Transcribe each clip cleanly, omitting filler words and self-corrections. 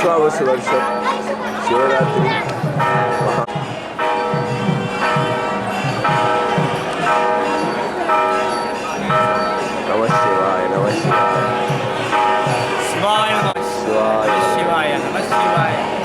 विश्वावसु वर्ष शिवरात्रि नमः शिवाय नमः शिवाय शिवाय शिवाय नमः शिवाय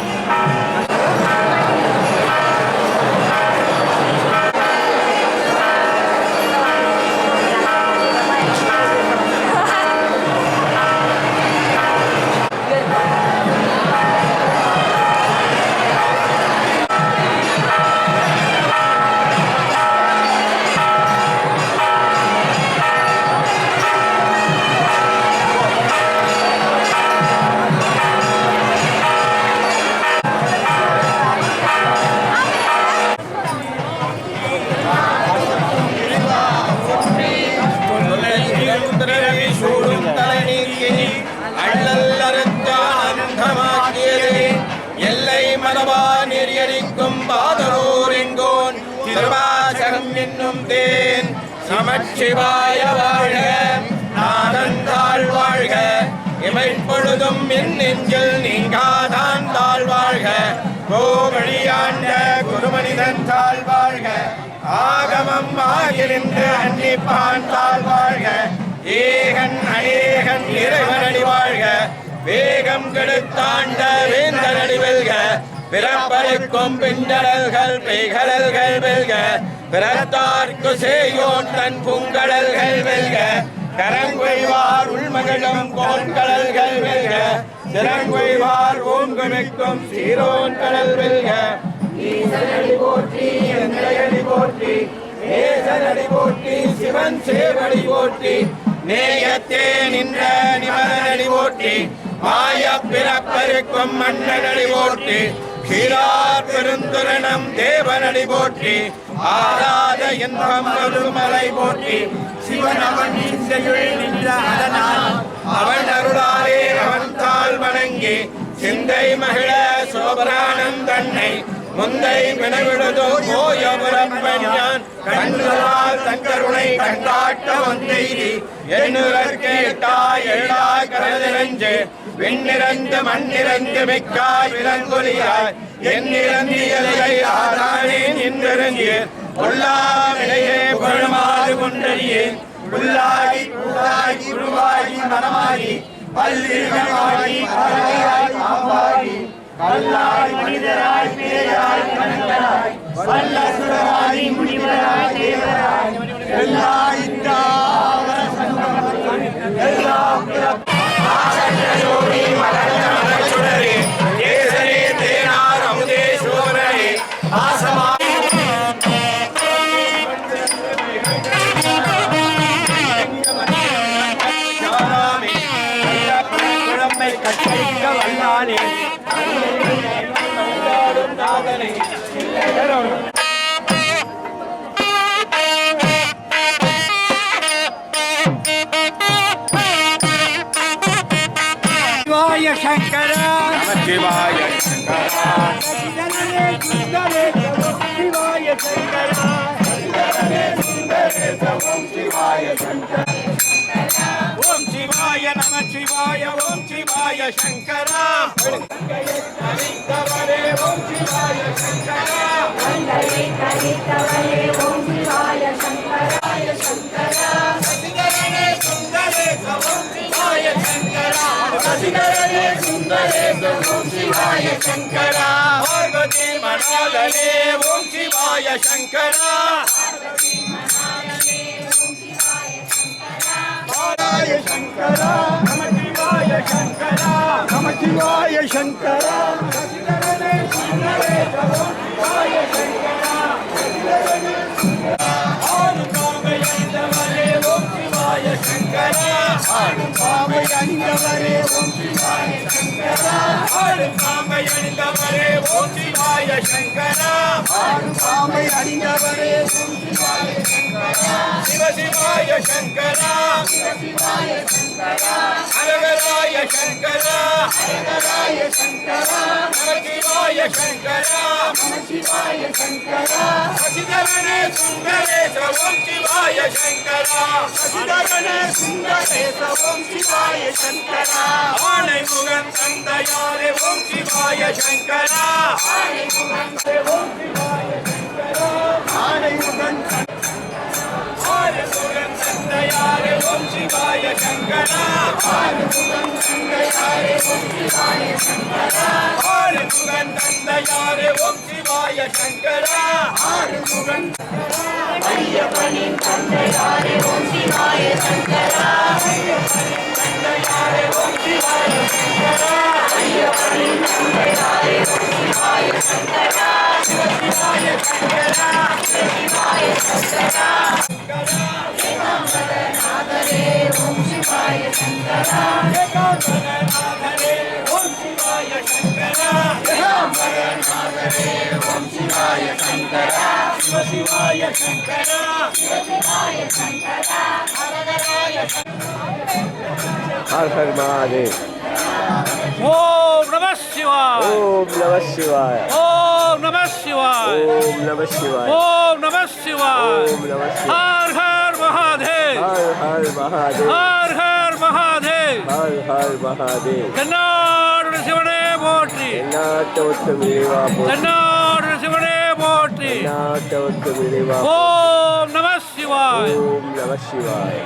நமச்சிவாய வாழ்க நாதந்தாள் வாழ்க இமைப்பொழுதும் என் நெஞ்சில் நீங்காதான் தாழ் வாழ்க கோவழியாண்ட குருமனிதன் தாழ் வாழ்க ஆகமம் ஆகிருந்து அன்னிப்பான் தாழ் வாழ்க ஏகன் அநேகன் இறைவனடி வாழ்க வேகம் கெடுத்தாண்ட வேந்தனடி வெல்க பிறப்பருக்கும் பிண்டலல்கள் பெய்கடல்கள் வெல்க பிறத்தார்க்கு சேயோன் தன் பூங்கடல்கள் வெல்க கரங்கொய்வார் உள்மகிழும் கோன்கடல்கள் வெல்க சிறங்கொய்வார் ஓங்குமிக்கும் சீரோன் கடல் வெல்க ஈசனடி போற்றி எந்தையடி போற்றி நேசனடி போற்றி சிவன் சேவடி போற்றி நேயத்தே நின்ற நிமலனடி போற்றி மாய பிறப்பருக்கும் மன்னனடி போற்றி கீழார் பெருந்துரணம் தேவனடி போற்றி ஆராத என்பம் மலை போற்றி சிவன் அவன் நின்ற அதனால் அவன் அருளாலே அவன் தாள் வணங்கி சிந்தை மகிழ சோபரானம் தன்னை முந்தை வினவிடுதோ போயபுரம் பெண்ணான் கண்களால் தங்கருணை கண்டாட்ட வந்தெய்தி எண்ணுவர் கேட்டாய் எழாய் கரதிரஞ்சு விண்ணிறந்து மண்ணிறந்து மிக்காய் விலங்கொலியாய் எண்ணிறந்தியலை ஆதானே நின்றிறங்கிய கொல்லாவிலையே புகழுமாறு கொண்டறியே புல்லாகி பூவாகி உருவாகி மனமாகி பல்லிருகமாகி பறவையாய் பாம்பாகி கல்லாய் மனிதராய் பேயாய் கணக்கராய் வல்லசுரராய் முனிவராய் தேவராய் எல்லாய் ஜோடி மலர்ந்த மலச்சுடரே கேசரே தேனார் அமுதே சோரரே ஆசமா கட்டளிக்க வல்லானே शंकर शिवाय शिवाय शंकर शिवाय शंकर ओम शिवाय नमः शिवाय ओम शिवाय शंकर ओम शिवाय शंकर ओम शिवाय शंकर सुंदरे ओम शिवाय शंकर सुंदरे ओम शिवाय शंकर पार्वती मनालने ओम शिवाय शंकर शंकर नमः शिवाय शंकर नमः शिवाय शंकर सुंदरे ओम शिवाय शंकर ओम शिवाय शंकर பாம்பையணிந்தவரே ஓம் சிவாய சங்கரா ஆடும் பாம்பையணிந்தவரே ஓம் சிவாய சங்கரா ஆடும் பாம்பையணிந்தவரே ஓம் சிவாய சங்கரா சிவ சிவாய சங்கரா சிவ சிவாய சங்கரா அரகராய சங்கரா அரகராய சங்கரா நம சிவாய சங்கரா நம சிவாய சங்கரா சசிதரனே சுந்தரேச ஓம் சிவாய சிவாய சங்கரா சசிதரன சுந்தரேச ஓம் சிவாய சங்கரா ஆனைமுகன் தந்தையாரே ஓம் சிவாய சங்கரா ஆனைமுகன் தந்தையாரே ஓம் சிவாய சங்கரா ஆனைமுகன் தந்தையாரே ஓம் சிவாய சங்கரா ஆனைமுகன் தந்தையாரே ஓம் சிவாய சங்கரா ஆனைமுகன் ஐயப்பனின் தந்தையாரே ஓம் சிவாய சங்கரா ஐயப்பனின் தந்தையாரே ஓம் சிவாய சங்கரா ஐயப்பனின் தந்தையாரே ஓம் சிவாய சங்கரா சிவாய சங்கரா சிவாய சங்கரா ஏகாம்பரநாதரே ஓம் சிவாய சங்கரா ஏகாம்பரநாதரே ஓம் சிவாய சங்கரா ஏகாம்பரநாதரே ஓம் சிவாய சங்கரா சிவாய சங்கரா சிவாய சங்கரா ஹரஹராய हर हर महादेव ओम नमः शिवाय ओम नमः शिवाय ओम नमः शिवाय ओम नमः शिवाय ओम नमः शिवाय ओम नमः शिवाय हर हर महादेव हर हर महादेव हर हर महादेव हर हर महादेव தென்னாடு சிவனே போற்றி नाटवत्त मिलेवा தென்னாடு சிவனே போற்றி नाटवत्त मिलेवा ओम नमः शिवाय ओम नमः शिवाय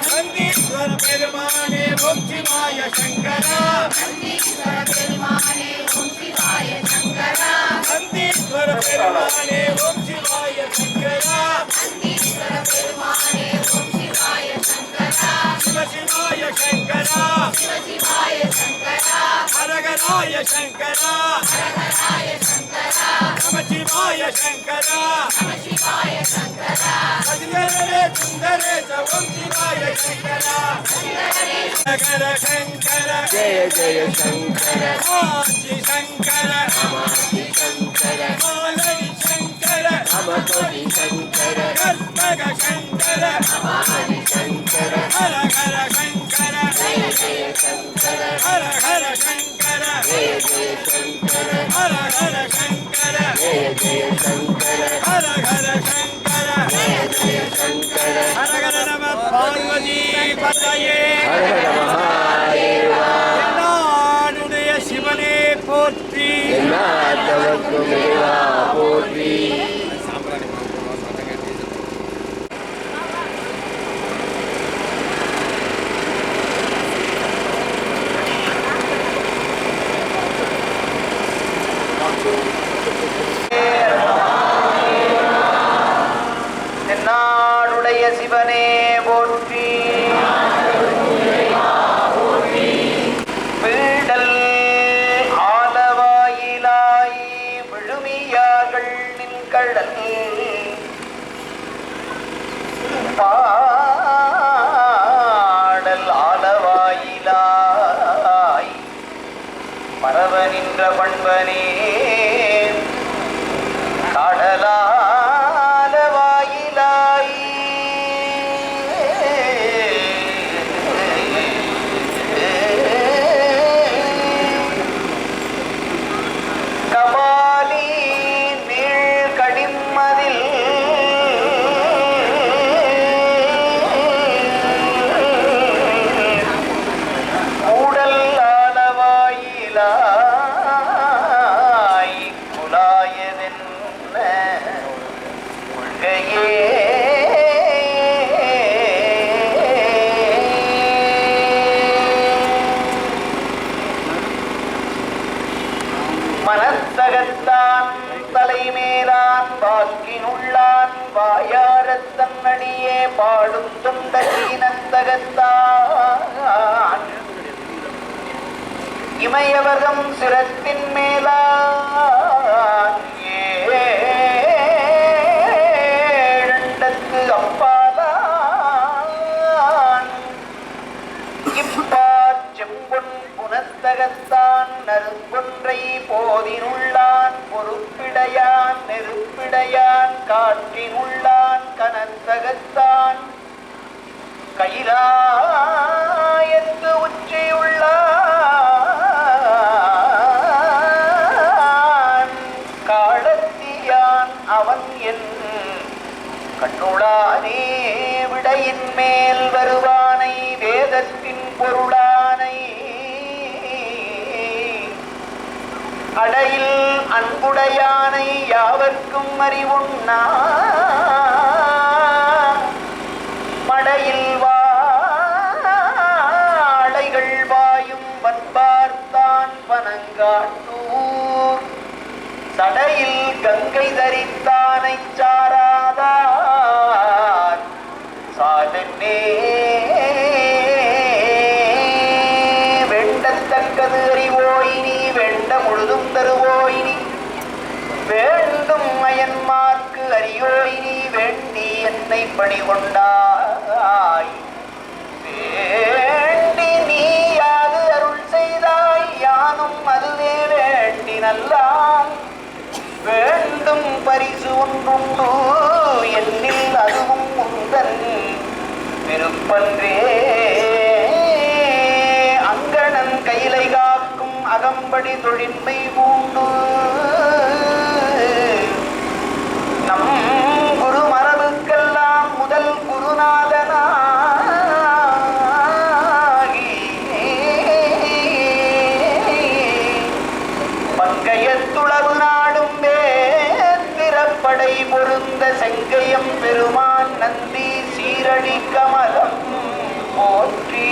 நந்தீஸ்வர பெருமானே ஓம் சிவாய சங்கரா நந்தீஸ்வர பெருமானே ஓம் சிவாய சங்கரா நந்தீஸ்வர பெருமானே ஓம் சிவாய சங்கரா நந்தீஸ்வர பெருமானே ஓம் சிவாய சங்கரா சிவ சிவாய சங்கரா சிவ சிவாய சங்கரா ஹரஹராய சங்கரா ஹரஹராய சங்கரா நம சிவாய சங்கரா நம சிவாய சங்கரா சஜிதரே சுந்தரேச ஓம் சிவாய சங்கரா சங்கர சங்கர जय जय शंकर ஆதி சங்கர हमारी शंकर மாலடி சங்கர हमारी शंकर கற்பக சங்கர हमारी शंकर ஹர ஹர சங்கர जय जय शंकर ஹர ஹர சங்கர जय जय शंकर ஹர ஹர சங்கர जय जय शंकर ஹர ஹர சங்கர जय जय शंकर ஹர ஹர நம பார்வதி பதையே हर हर महादेवा நாடுடைய சிவனே போற்றி नाटवत्त मिलेवा पोत्री தென்னாடுடைய சிவனே போற்றி வீடல் ஆலவாயிலாய் விழுமியார்கள் நின்கடல் பாடல் ஆலவாயிலாய் பரவ நின்ற பண்பனே கடலாலவாயிலாய் கபாலி நீள் கடிமதில் கூடல் ஆலவாயிலாய் குலாயதென்ன கொள்கையே மனத்தகத்தான் தலைமேலான் வாக்கினுள்ளான் வாயாரத் தன்னடியே பாடும் தொண்டகீனத்தகத்தான் இமயவர்தம் சிரத்தின் மேலான் ஏழண்டத்து போதினுள்ளான் பொறுப்பிடையான் நெருப்பிடையான் காற்றினுள்ளான் கனத்தகத்தான் கைலாயத்து உச்சியுள்ளான் காலத்தியான் அவன் என் கண்ணுளானே விடையின் மேல் வருவானை வேதத்தின் பொருளானை அடையில் அன்புடையானை யாவர்க்கும் அறிவுண்ணா மடையில் வாழைகள் வாயும் வன்பார்த்தான் பனங்காட்டூர் சடையில் கங்கை தரித்தானை சாராதார் சாதனே வெண்டத்தக்கது அறிவோயினி வெண்ட முழுதும் தருவோயினி வேண்டும் அயன்மார்க்கு அறியோயினி வேண்டி என்னை பணிகொண்டாய் வேண்டி நீ யாது அருள் செய்தாய் யானும் அதுவே வேண்டி நல்லான் வேண்டும் பரிசு ஒன்றுண்டு என்னில் அதுவும் உந்தன் விருப்பன்றே அங்கணன் கையிலை காக்கும் அகம்படி தொழின்மை பூண்டு நம் குரு மரபுக்கெல்லாம் முதல் குருநாதனாகி பங்கையத்துளவு நாடும் வேத்திரப்படை பொருந்த செங்கையம் பெருமான் நந்தி சீரடி கமலம் போற்றி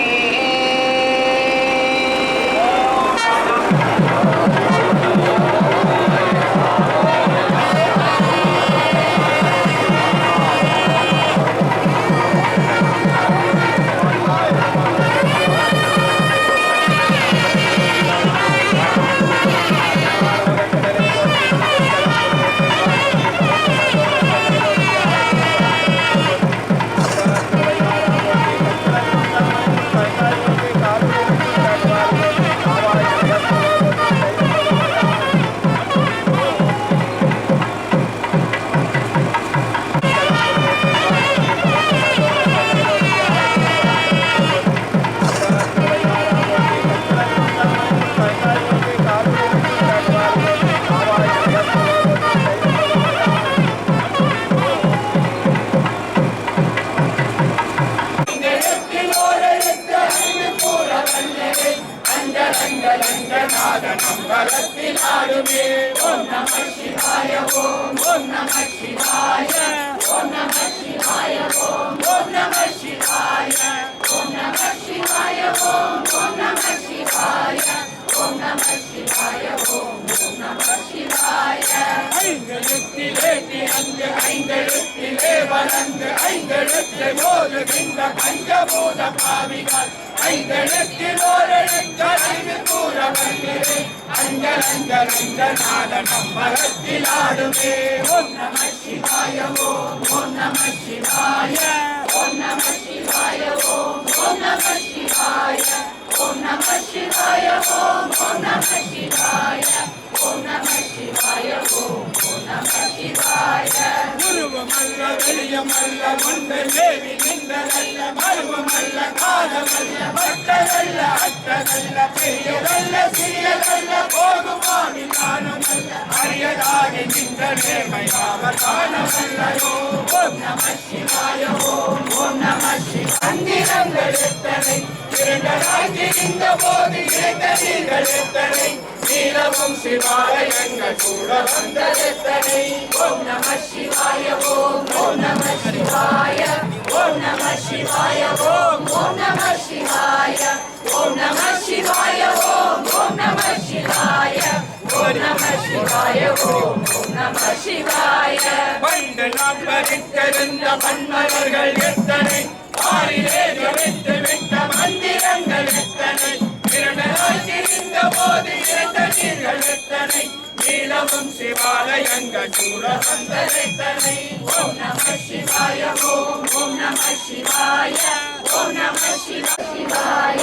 ஓம் நம சிவாய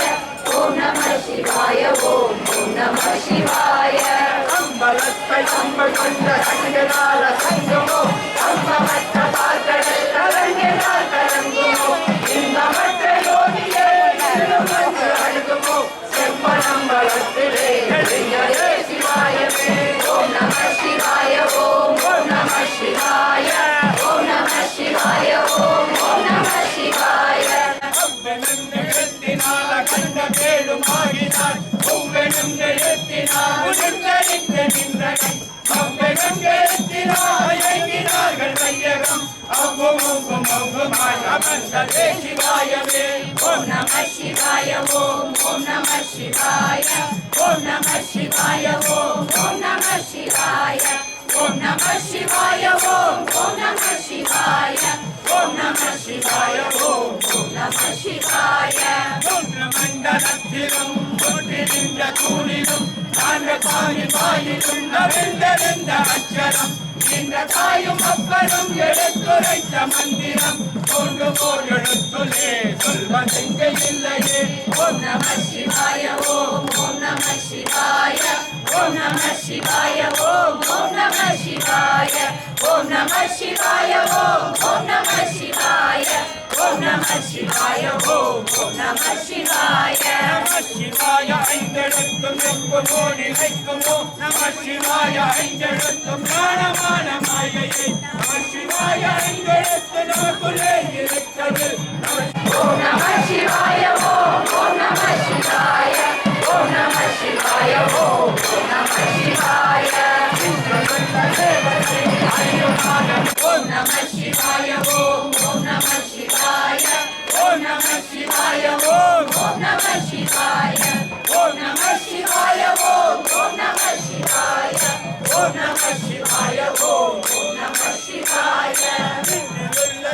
ஓம் நம சிவாய ஓம் நம சிவாய அம்பலத்தை அம்பல் கொண்ட சங்கனால சங்கமோ அம்பமற்ற பார்க்கடல் கலங்கினால் கலங்குமோ இன்பமற்ற யோகியே வந்து அழுகுமோ செம்பனம்பலத்திலே எழுதியதே சிவாயமே ஓம் நம சிவாய ஓம் நம சிவாய ஓம் நம சிவாய ஓம் நம சிவாய எழுத்தினால கண்ட கேடும் ஆகினார் ஒவ்வெனும் எழுத்தினால் உடனடித்து நின்றகன் எழுத்தினார்கள் வையகம் அவ்வும் ஒவ்வும் ஒவ்வுமாய் அமர்ந்ததே சிவாயமே ஓம் நம சிவாய ஓம் நம சிவாய ஓம் நம சிவாய ஓம் நம சிவாய ஓம் நம சிவாய ஓம் நம சிவாய ஓம் நம சிவாய ஓம் நம சிவாய ஒன்று மண்டலத்திலும் ஒன்று நின்ற தூணிலும் நான்கு பாவி வாயிலும் நவிழ்ந்த அச்சரம் இந்த தாயும் அப்பனும் எடுத்துரைத்த மந்திரம் கொண்டு போர் எழுத்துலே சொல்வதெங்கே இல்லையே ஓம் நம சிவாய ஓம் நம சிவாய ஓம் நம சிவாய ஓம் நம சிவாய ஓம் நம சிவாய ஓம் நம சிவாய ஓம் நம சிவாய ஓம் நம சிவாய நம சிவாய ஐந்தெழுத்தும் எங்கும் ஓடி வைக்குமோ நம சிவாய ஐந்தெழுத்தும் ஞானமான மாயையை நம சிவாய ஐந்தெழுத்து நமக்குள்ளே இருக்கிறது ஓம் நம சிவாய ஓம் நம சிவாய ஓம் நம சிவாய ஓம் நம சிவாய ஓம் நம சிவாய ஓம் நம சிவாய ஓம் நம சிவாய ஓம் நம சிவாய ஓம் நம சிவாய ஓம் நம சிவாய ஓம் நம சிவாய ஓம் நம சிவாய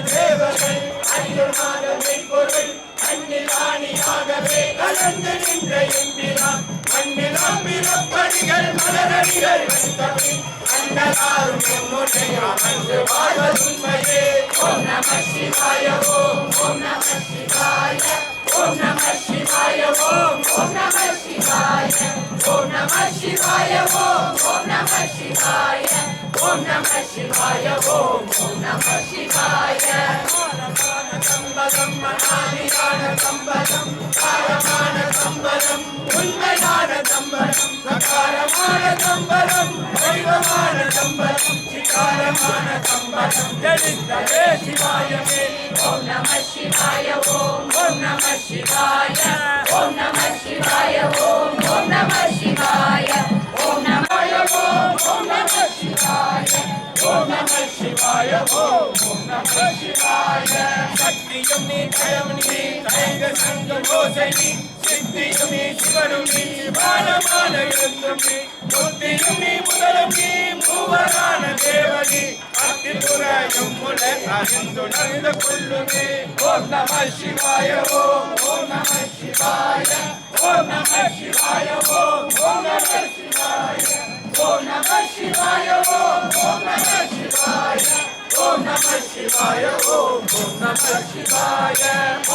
தேவர்கள் ஐயமாகவே பொருள் கண்ணில் ஆணியாகவே கலந்து நின்ற எம்பிரான் மண்ணிலாம் பிறப்படிகள் மலரடிகள் வைத்தவை அண்டகாரும் என்னுடைய அமர்ந்து வாழ்வதுண்மையே ஓம் நம சிவாய ஓம் நம சிவாய ஓம் நம சிவாய ஓம் நம சிவாய ஓம் நம சிவாய ஓம் நம சிவாய ஓம் நம சிவாய ஓம் நம சிவாய சம்பதம் மனாதியான சம்பதம் காரமான சம்பதம் உண்மையான சம்பதம் சகாரமான சம்பதம் தெய்வமான சம்பதம் சிகாரமான சம்பதம் தெளிந்ததே சிவாயமே ஓம் நம சிவாய ஓம் நம சிவாய ஓம் நம சிவாய ஓம் நம சிவாய ஓம் நமய ஓம் நம சிவாய ஓம் நம சிவாய ஓம் நம சிவாய சக்தியும் நீ ஜெயம் நீ கைக சங்கம் ஓசை நீ சித்தியும் நீ சிவனும் நீ சிவானமான எழுத்தும் நீ புத்தியும் நீ முதலும் நீ மூவரான தேவனி அத்திபுரையும் முளை அறிந்து நடந்து கொள்ளுமே ஓம் நம சிவாய ஓம் நம சிவாய ஓம் நம சிவாய ஓம் நம சிவாய ஓம் நம சிவாய ஓம் நம சிவாய ஓம் நம சிவாய ஓம் நம சிவாய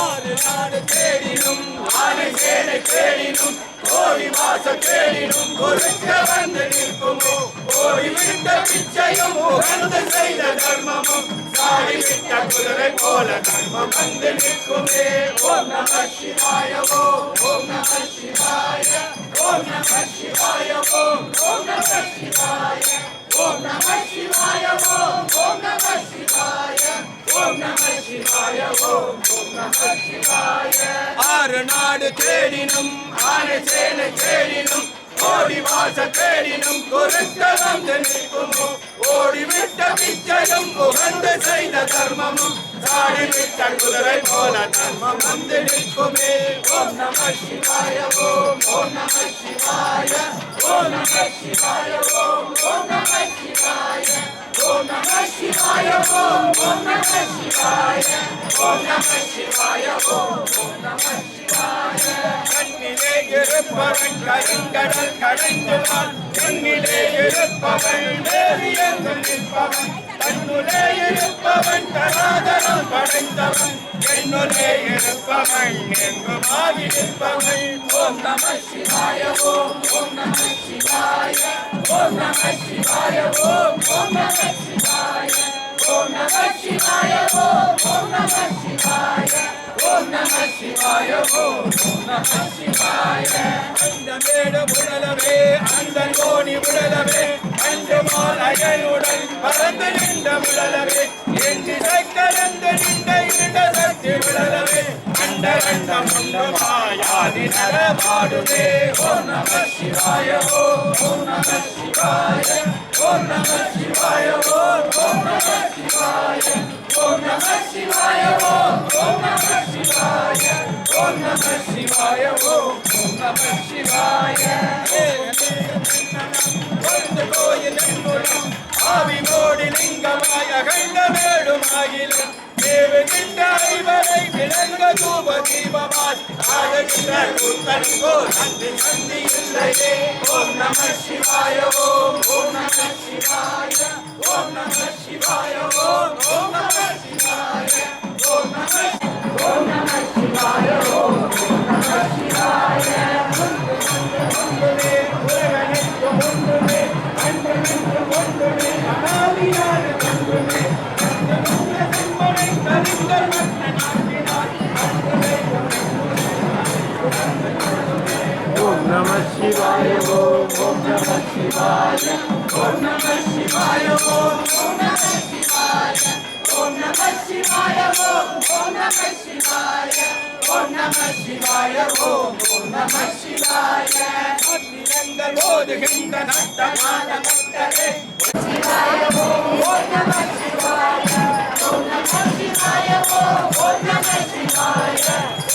ஆறு நாடு தேடினும் ஆறு சேனை தேடினும் ஓடி வாச தேடினும் ஒருக்க வந்து நிற்குமோ ஓடி விட்ட பிச்சையும் உகந்து செய்த தர்மமும் சாடி விட்ட குதிரை போல தர்மம் வந்து நிற்குமே ஓம் நம சிவாய ஓம் நம சிவாய ஓம் நம சிவாய ஓம் நம சிவாய ஓம் நம சிவாய ஓம் நம சிவாய ஓம் நம சிவாய ஓம் நம சிவாய ஆறு நாடு தேடினும் ஆறு சேனை தேடினும் ஓடி வாச தேடினும் குறுக்க வந்து நிற்குமோ ஓடி விட்ட பிச்சையும் உகந்து செய்த தர்மமும் சாடி விட்ட குதிரை போல தர்மம் வந்து நிற்குமே ஓம் நம சிவாய ஓம் நம சிவாய ஓம் நம சிவாய ஓம் நம சிவாய ஓம் நம சிவாய ஓம் நம சிவாய ஓம் நம சிவாய ஓம் நம சிவாய கண்ணிலே இருப்பவன் கருங்கடல் கடைந்துவான் கண்ணிலே இருப்பவன் வேறு எங்கும் நிற்பவன் கண்ணுலே இருப்பவன் தராதரா எல்லாம் படைத்தவன் என்னுள்ளே இருப்பவன் எங்குமாகி நிற்பவன் ஓம் நம சிவாய ஓம் நம சிவாய ஓம் நம சிவாய ஓம் நம சிவாய ஓம் நம சிவாய ஓம் நம சிவாய ஓம் நம சிவாய ஓம் நம சிவாய அந்த மேடு உடலவே அந்த கோணி உடலவே அன்று மாலையுடன் பறந்து நின்ற உடலவே என்று கலந்து நின்ற இருண்ட சக்தி உடலவே அண்ட கண்டம் உண்டமாயாதி நடமாடுவே ஓம் நம சிவாய ஓம் நம சிவாய ஓம் நம சிவாய ஓம் நம சிவாய ஓம் நம சிவாய ஓம் நம சிவாய ஓம் நம சிவாய ஓம் நம சிவாய ಒಂದು கோயிலும் ஆவி மோடி லிங்கமாய கண்ட வேடுமாகிலும் தேவகின்ற ஐவரை விளங்க தூப தீபமாய் ஆதகின்ற கூத்தனுங்கோ நந்தி நந்தி இல்லையே ஓம் நம சிவாய ஓம் நம சிவாய ஓம் நம சிவாய ஓம் நம சிவாய ஓம் நம சிவாய ஓம் நம சிவாய ஒன்றுமே உலகனைக்கு ஒன்றுமே அன்பனுக்கு ஒன்றுமே அனாதியான ஒன்றுமே செம்பனை கலிங்கர் மன்ன நாட்டினார் ஓம் நம சிவாய ஓம் நம சிவாய ஓம் நம சிவாய ஓம் நம சிவாய ஓம் நம சிவாய ஓம் நம சிவாய ஓம் நம சிவாய ஓம் நம சிவாய அத்திரங்கள் ஓதுகின்ற நட்டமான மக்களே சிவாய ஓம் நம சிவாய ஓம் நம சிவாய ஓம் நம சிவாய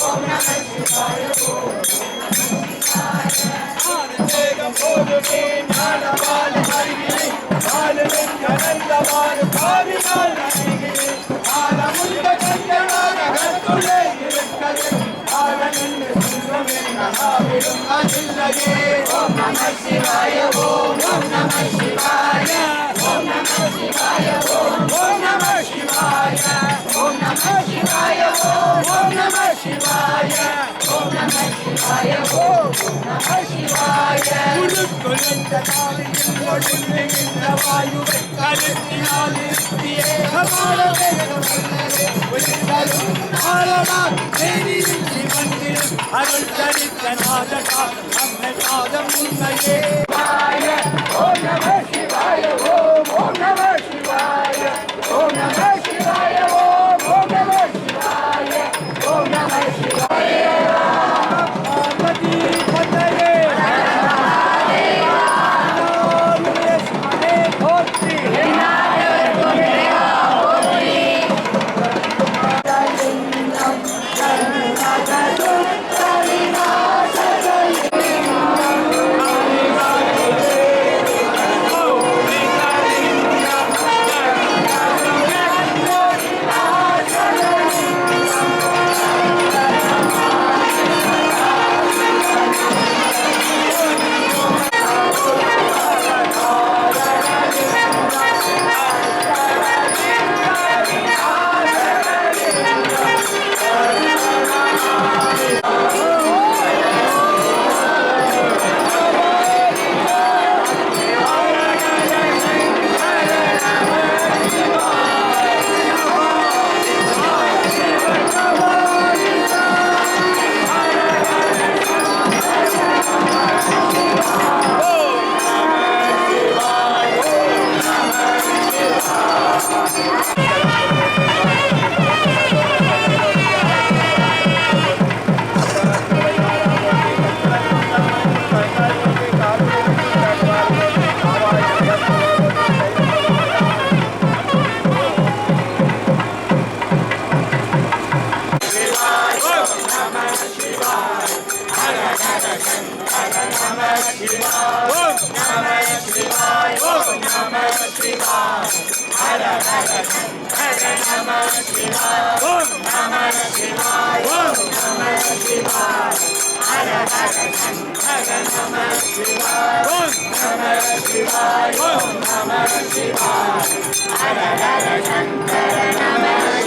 ஓம் நம சிவாய ஓம் போதுமே ஞானபால அறிவினை பாலனின் கலந்தவாறு பாவினால் அறிகிறேன் ஆலமுண்ட கண்டனாக கத்துள்ளே இருக்கிறது ஆலனின் சுந்தரமென் மகாவிடும் அதில்லையே ஓம் நம சிவாய ஓம் நம சிவாய ஓம் நம சிவாய ஓம் நம சிவாய ஓம் நம சிவாய ஓம் நம சிவாய ஓம் நம சிவாய ஓம் நம சிவாய குழுக்குழுந்த காலையில் ஒழுங்குகின்ற வாயுவை கருத்தினால் இருத்தியே சமாள வேகம் அல்லவே ஒளிந்தரும் ஆழமாம் தேனியில் சிவந்திரும் அருள் தரித்த நாதகா நம்மை பாதம் உண்மையே ஓம் நம சிவாய ஓம் நம சிவாய ஓம் நம சிவாய ஓம் நம சிவாய ஓம் நம சிவாய பார்வதி பதையே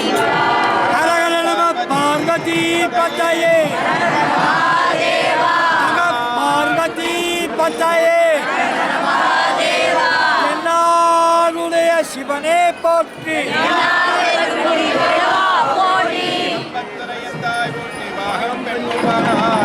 Shivaya. பதையே பார்வதி பதையே என்னாருடைய சிவனே போற்றி பெண்ணுவானாய்